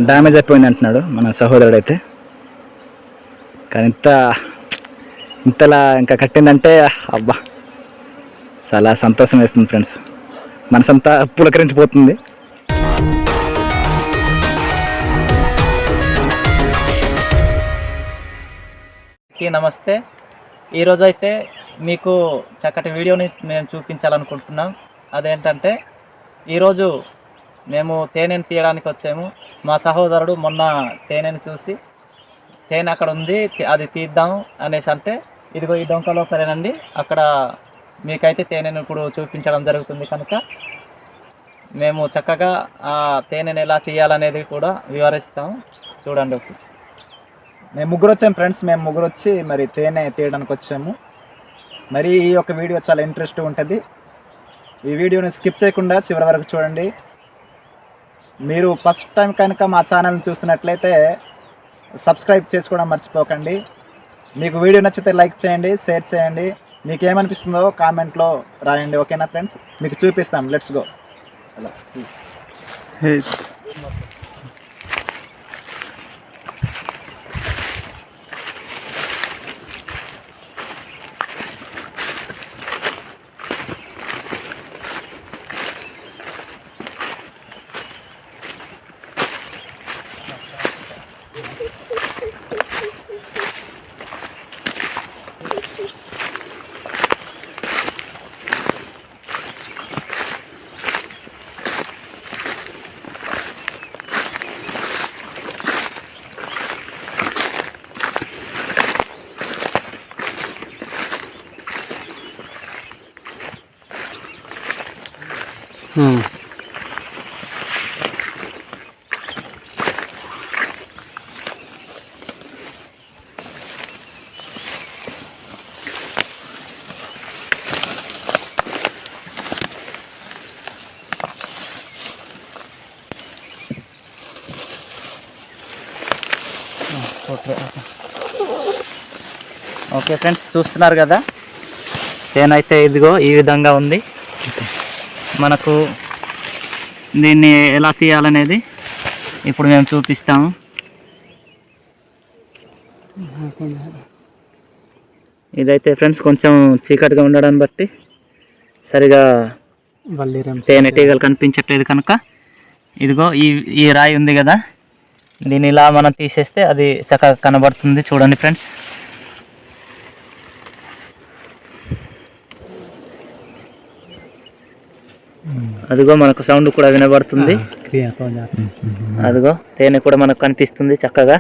Damage అయిపోయింది అంటున్నాడు మన సహోదరుడు అయితే. కానీ ఇంతలా ఇంకా కట్టిందంటే అబ్బా చాలా సంతోషం వేస్తుంది ఫ్రెండ్స్, మనసంతా పులకరించిపోతుంది. నమస్తే. ఈరోజైతే మీకు చక్కటి వీడియోని మేము చూపించాలనుకుంటున్నాం. అదేంటంటే ఈరోజు మేము తేనెను తీయడానికి వచ్చాము. మా సహోదరుడు మొన్న తేనెని చూసి తేనె అక్కడ ఉంది అది తీద్దాం అనేసి అంటే ఇదిగో ఈ డొంక లోపలేనండి, అక్కడ మీకైతే తేనెను ఇప్పుడు చూపించడం జరుగుతుంది. కనుక మేము చక్కగా ఆ తేనెను ఎలా తీయాలనేది కూడా వివరిస్తాం. చూడండి ఒకసారి. మేము ముగ్గురు వచ్చాము ఫ్రెండ్స్, మేము ముగ్గురు వచ్చి మరి తేనె తీయడానికి వచ్చాము. మరి ఈ యొక్క వీడియో చాలా ఇంట్రెస్ట్ ఉంటుంది. ఈ వీడియోని స్కిప్ చేయకుండా చివరి వరకు చూడండి. మీరు ఫస్ట్ టైం కనుక మా ఛానల్ని చూస్తున్నట్లయితే సబ్స్క్రైబ్ చేసుకోవడం మర్చిపోకండి. మీకు వీడియో నచ్చితే లైక్ చేయండి, షేర్ చేయండి. మీకు ఏమనిపిస్తుందో కామెంట్లో రాయండి. ఓకేనా ఫ్రెండ్స్, మీకు చూపిస్తాం. Let's go. అలా ఓకే ఫ్రెండ్స్, చూస్తున్నారు కదా తేనైతే ఇదిగో ఈ విధంగా ఉంది. మనకు దీన్ని ఎలా తీయాలనేది ఇప్పుడు మేము చూపిస్తాము. ఇదైతే ఫ్రెండ్స్ కొంచెం చీకటిగా ఉండడాన్ని బట్టి సరిగా తేనెటీగలు కనిపించట్లేదు కనుక ఇదిగో ఈ రాయి ఉంది కదా, దీన్ని ఇలా మనం తీసేస్తే అది చక్కగా కనబడుతుంది. చూడండి ఫ్రెండ్స్, అదిగో మనకు సౌండ్ కూడా వినబడుతుంది. అదిగో తేనె కూడా మనకు కనిపిస్తుంది చక్కగా.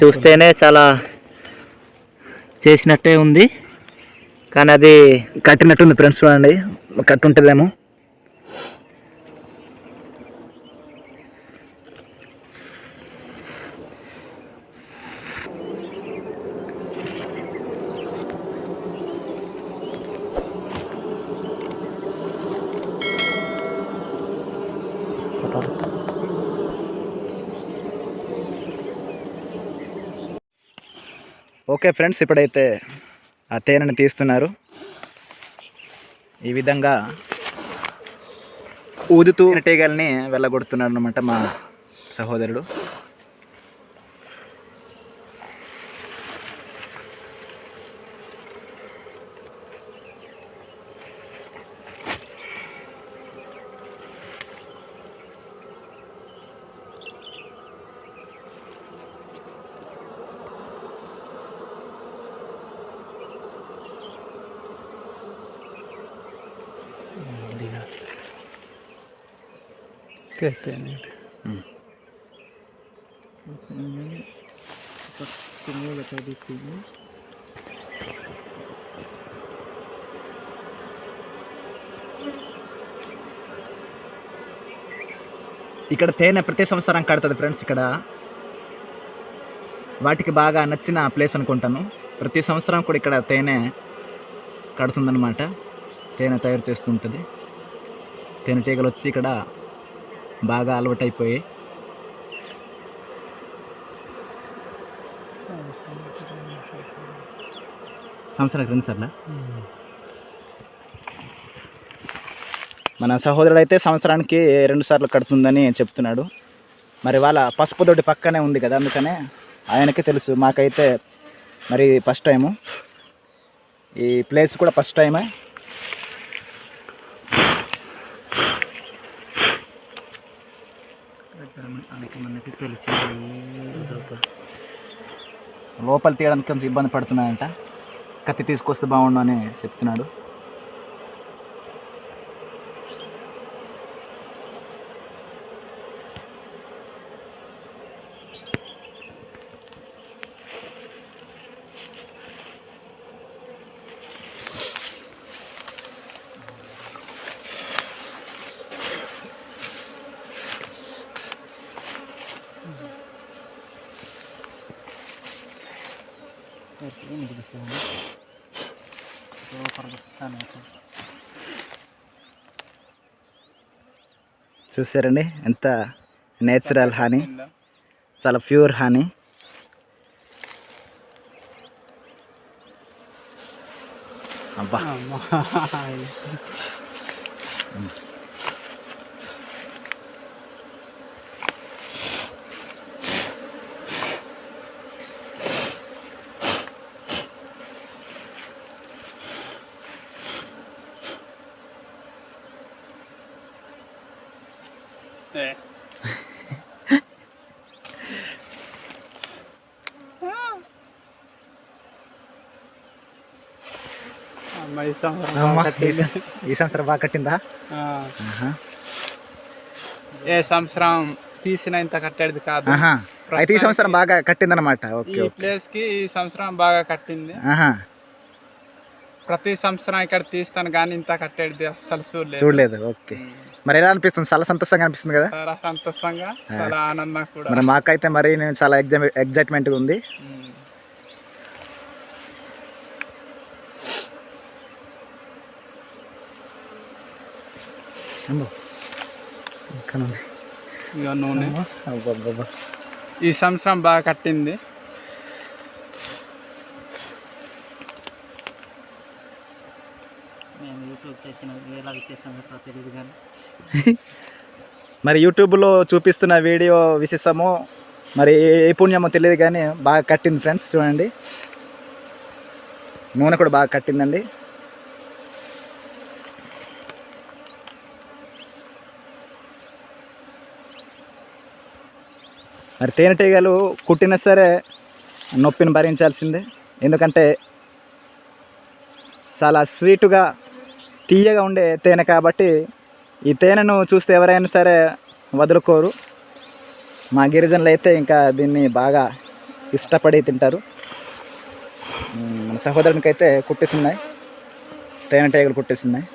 చూస్తేనే చాలా చేసినట్టే ఉంది, కానీ అది కట్టినట్టుంది ఫ్రెండ్స్. చూడండి, కట్టుంటుందేమో. ఓకే ఫ్రెండ్స్, ఇప్పుడైతే ఆ తేనెని తీస్తున్నారు. ఈ విధంగా ఊదుతూ తేనెటీగల్ని వెళ్ళగొడుతున్నాడు అనమాట మా సహోదరుడు. ఇక్కడ తేనె ప్రతి సంవత్సరం కడుతుంది ఫ్రెండ్స్. ఇక్కడ వాటికి బాగా నచ్చిన ప్లేస్ అనుకుంటాను. ప్రతి సంవత్సరం కూడా ఇక్కడ తేనె కడుతుందన్నమాట, తేనె తయారు చేస్తుంటుంది. తేనెటీగలు వచ్చి ఇక్కడ బాగా అలవాటైపోయి సంవత్సరానికి 2 సార్లు. మన సహోదరుడు అయితే సంవత్సరానికి 2 సార్లు కడుతుందని చెప్తున్నాడు. మరి వాళ్ళ పసుపు దొడ్డి పక్కనే ఉంది కదా, అందుకనే ఆయనకే తెలుసు. మాకైతే మరి ఫస్ట్ టైము, ఈ ప్లేస్ కూడా ఫస్ట్ టైమే. లోపల తీయడానికి కొంచెం ఇబ్బంది పడుతున్నాయంట. కత్తి తీసుకొస్తే బాగుండు అని చెప్తున్నాడు. చూసారండి ఎంత నేచురల్ హనీ, చాలా ప్యూర్ హనీ. అబ్బా ఈ సంవత్సరం బాగా కట్టిందా? ఏ సంవత్సరం తీసిన ఇంత కట్టేది కాదు. అయితే ఈ సంవత్సరం బాగా కట్టిందనమాట. ఓకే, ఈ ప్లేస్ కి ఈ సంవత్సరం బాగా కట్టింది. ప్రతి సంవత్సరం ఇక్కడ తీస్తాను కానీ ఇంత కట్టేది అసలు చూడలేదు. ఓకే, మరి ఎలా అనిపిస్తుంది? చాలా సంతోషంగా అనిపిస్తుంది కదా? చాలా సంతోషంగా, చాలా ఆనందంగా కూడా. మరి మాకైతే మరి నేను చాలా ఎగ్జైట్మెంట్గా ఉంది. ఇక నూనె ఈ సంవత్సరం బాగా కట్టింది. మరి యూట్యూబ్లో చూపిస్తున్న వీడియో విశేషమో మరి ఏ పుణ్యమో తెలియదు కానీ బాగా కట్టింది ఫ్రెండ్స్. చూడండి, నూనె కూడా బాగా కట్టిందండి. మరి తేనెటీగలు కుట్టినా సరే నొప్పిని భరించాల్సిందే. ఎందుకంటే చాలా స్వీటుగా తీయగా ఉండే తేనె కాబట్టి ఈ తేనెను చూస్తే ఎవరైనా సరే వదులుకోరు. మా గిరిజనులు అయితే ఇంకా దీన్ని బాగా ఇష్టపడి తింటారు. మన సహోదరునికి అయితే కుట్టేస్తున్నాయి, తేనెటీగలు కుట్టేస్తున్నాయి.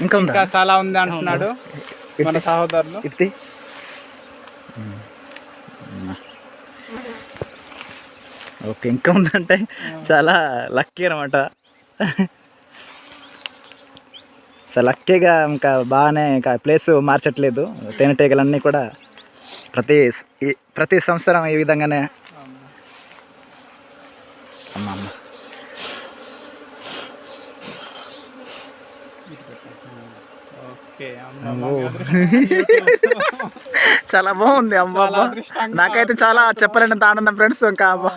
ఇంకా చాలా ఉంది అంటున్నాడు మన సహోదరులు. ఓకే, ఇంకా ఉందంటే చాలా లక్కీ అనమాట. చాలా లక్కీగా ఇంకా బాగానే ఇంకా ప్లేస్ మార్చట్లేదు. తేనెటీగలన్నీ కూడా ప్రతి సంవత్సరం ఈ విధంగానే. అమ్మ చాలా బాగుంది. అమ్మ నాకైతే చాలా చెప్పలేనంత ఆనందం ఫ్రెండ్స్. ఇంకా అమ్మ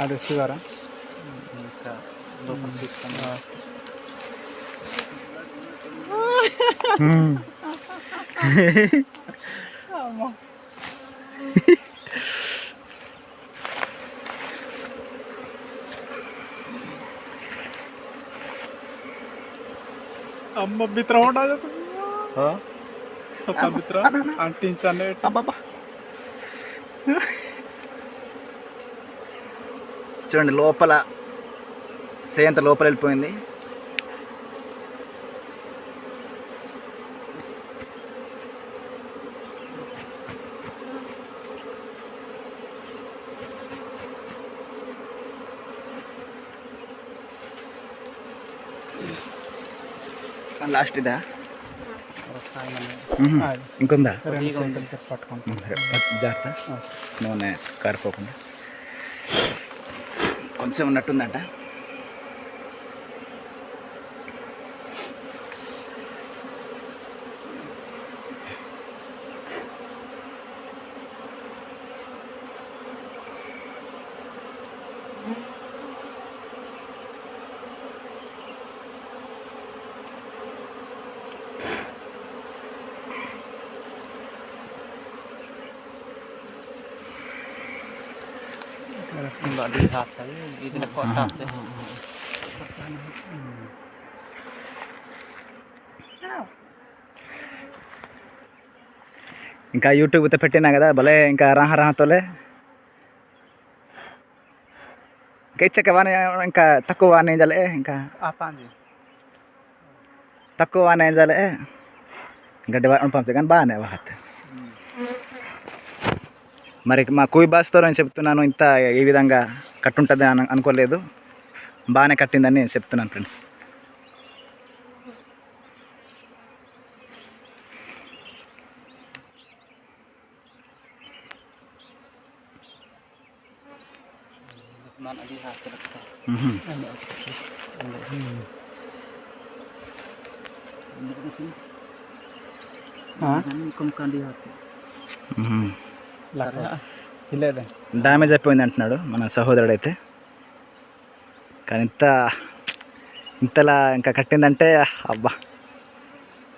అది షుగరా? ఇంకా లోపల తీసుకున్నా. అమ్మ బిత్ర ఉండదు సొప్ప బిత్ర అంటించండి. అబ్బాబ్బా చూడండి లోపల సేంత లోపల వెళ్ళిపోయింది. లాస్ట్ ఇదా ఇంకొందా జాగ్రత్త నూనె కారిపోకుండా కొంచెం ఉన్నట్టుందంట. di hat saya itu kotak saya. ఇంకా యూట్యూబ్తో పెట్టినా కదా భలే ఇంకా రాహతోలే ఇంకా ఇచ్చాక వానే ఇంకా తక్కువ వానే జలే ఇంకా తక్కువ వానే జలే ఇంకా పంపే కానీ బాగానే వాహత్. మరి మా కూయి బాస్తో నేను చెప్తున్నాను, ఇంత ఈ విధంగా కట్టుంటుంది అని అనుకోలేదు. బాగానే కట్టిందని చెప్తున్నాను ఫ్రెండ్స్. డ్యామేజ్ అయిపోయింది అంటున్నాడు మన సహోదరుడు అయితే. కానీ ఇంతలా ఇంకా కట్టిందంటే అబ్బా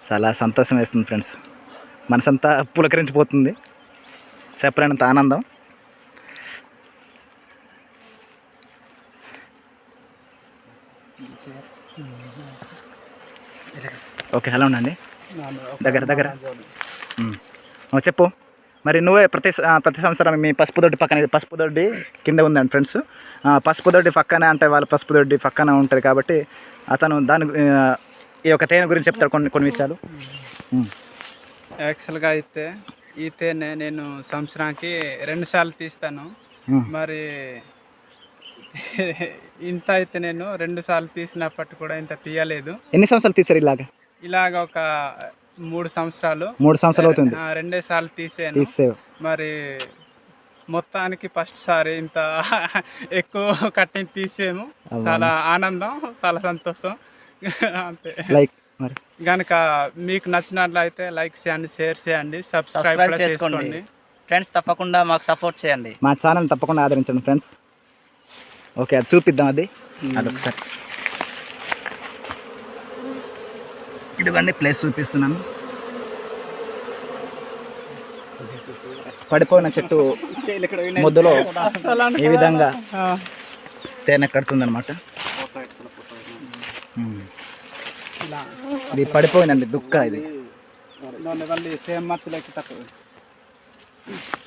చాలా సంతోషం వేస్తుంది ఫ్రెండ్స్. మనసంతా పులకరించిపోతుంది, చెప్పలేనంత ఆనందం. ఓకే హలో ఉండండి దగ్గర చెప్పు. మరి నువ్వే ప్రతి సంవత్సరం మీ పసుపు దొడ్డి పక్కన, పసుపు దొడ్డి కింద ఉందండి ఫ్రెండ్స్. పసుపు దొడ్డి పక్కనే అంటే వాళ్ళ పసుపు దొడ్డి పక్కన ఉంటుంది కాబట్టి అతను దాని ఈ యొక్క తేనె గురించి చెప్తాడు కొన్ని విషయాలు. యాక్చువల్గా అయితే ఈ తేనె నేను సంవత్సరానికి 2 సార్లు తీస్తాను. మరి ఇంత అయితే నేను 2 సార్లు తీసినప్పటి కూడా ఇంత తీయలేదు. ఎన్ని సంవత్సరాలు తీసారు ఇలాగ ఒక 3 సంవత్సరాలు అవుతుంది. 2 సార్లు తీసాను. మరి మొత్తానికి ఫస్ట్ సారి ఇంత ఎక్కువ కట్టింగ్ తీసాము. చాలా ఆనందం, చాలా సంతోషం. అంతే. కనుక మీకు నచ్చినట్లయితే లైక్ చేయండి, షేర్ చేయండి, సబ్స్క్రైబ్ చేసుకోండి ఫ్రెండ్స్. తప్పకుండా మాకు సపోర్ట్ చేయండి, మా ఛానల్ తప్పకుండా ఆదరించండి ఫ్రెండ్స్. ఓకే అది చూపిద్దాం, అదొకసారి ఇదిగోండి ప్లేస్ చూపిస్తున్నాను. పడిపోయిన చెట్టు మొదలో ఈ విధంగా తేనె కడుతుందన్నమాట. ఇది పడిపోయిందండి దుక్క. ఇది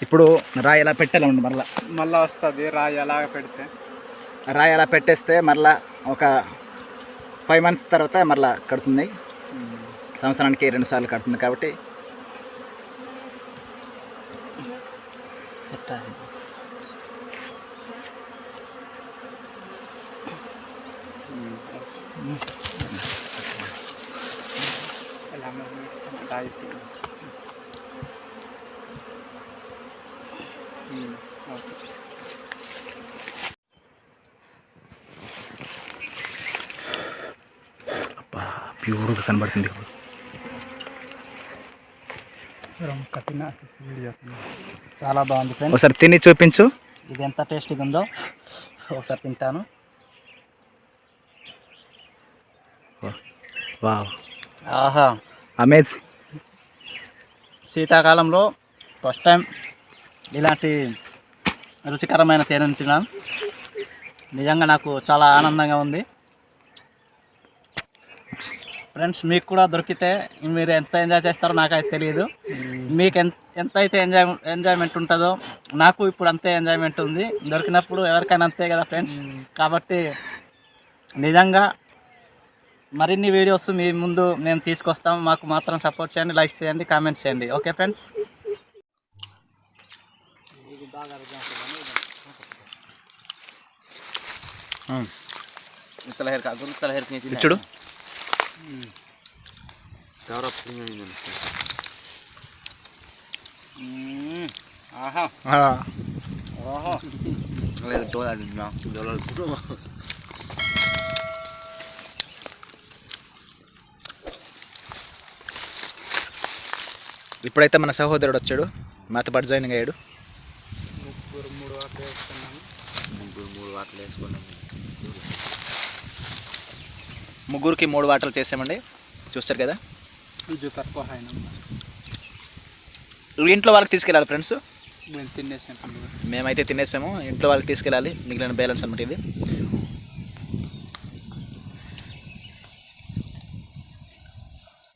ఇప్పుడు రాయి ఎలా పెట్టాలి ఉండి మళ్ళీ వస్తుంది. రాయి అలాగ పెడితే రాయి అలా పెట్టేస్తే మళ్ళీ ఒక 5 months తర్వాత మళ్ళీ కడుతుంది. సంవత్సరానికి 2 సార్లు కడుతుంది కాబట్టి ప్యూర్గా కనబడుతుంది. చాలా బాగుంది ఫ్రెండ్స్. ఒకసారి తిని చూపించు, ఇది ఎంత టేస్టీగా ఉందో. ఒకసారి తింటాను. వావ్, ఆహా, అమేజింగ్. శీతాకాలంలో ఫస్ట్ టైం ఇలాంటి రుచికరమైన తేనెను తిన్నాను. నిజంగా నాకు చాలా ఆనందంగా ఉంది. ఫ్రెండ్స్ మీకు కూడా దొరికితే మీరు ఎంత ఎంజాయ్ చేస్తారో నాకైతే తెలియదు. మీకు ఎంత అయితే ఎంజాయ్మెంట్ ఉంటుందో నాకు ఇప్పుడు అంతే ఎంజాయ్మెంట్ ఉంది. దొరికినప్పుడు ఎవరికైనా అంతే కదా ఫ్రెండ్స్. కాబట్టి నిజంగా మరిన్ని వీడియోస్ మీ ముందు మేము తీసుకొస్తాం. మాకు మాత్రం సపోర్ట్ చేయండి, లైక్ చేయండి, కామెంట్ చేయండి. Okay friends. చూడు ఇప్పుడైతే మన సహోదరుడు వచ్చాడు, మాతో పాటు జాయినింగ్ అయ్యాడు. ముగ్గురికి 3 వాటలు చేసామండి, చూస్తారు కదా. ఇంట్లో వాళ్ళకి తీసుకెళ్ళాలి ఫ్రెండ్స్. మేమైతే తినేసాము, ఇంట్లో వాళ్ళకి తీసుకెళ్ళాలి. మిగిలిన బ్యాలెన్స్ అనమాట ఇది.